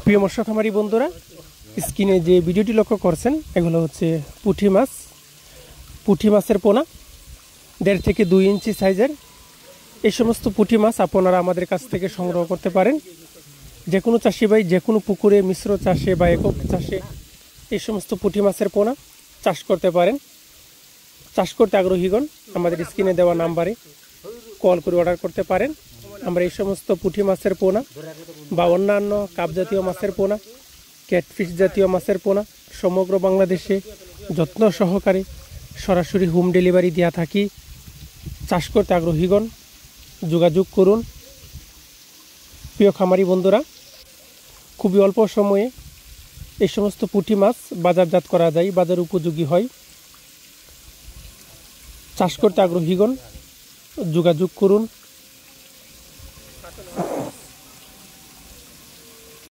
প্রিয় মৎস্য খামারি বন্ধুরা, স্ক্রিনে যে ভিডিওটি লক্ষ্য করছেন এগুলো হচ্ছে পুঁটি মাছ। পুঁটি মাছের পোনা 1.5 থেকে 2 ইঞ্চি সাইজের। এই সমস্ত পুঁটি মাছ আপনারা আমাদের কাছ থেকে সংগ্রহ করতে পারেন। যে কোনো চাষি ভাই যে কোনো পুকুরে মিশ্র চাষে বা একক চাষে এই সমস্ত পুঁটি মাছের পোনা চাষ করতে পারেন। চাষ করতে আগ্রহীগণ আমাদের স্ক্রিনে দেওয়া নাম্বারে কল করে অর্ডার করতে পারেন। আমরা এই সমস্ত পুঁটি মাছের পোনা বা অন্যান্য কাপ জাতীয় মাছের পোনা, ক্যাটফিশ জাতীয় মাছের পোনা সমগ্র বাংলাদেশে যত্ন সহকারে সরাসরি হোম ডেলিভারি দেওয়া থাকি। চাষ করতে আগ্রহীগণ যোগাযোগ করুন। প্রিয় খামারি বন্ধুরা, খুবই অল্প সময়ে এই সমস্ত পুঁটি মাছ বাজারজাত করা যায়, বাজার উপযোগী হয়। চাষ করতে আগ্রহীগণ যোগাযোগ করুন।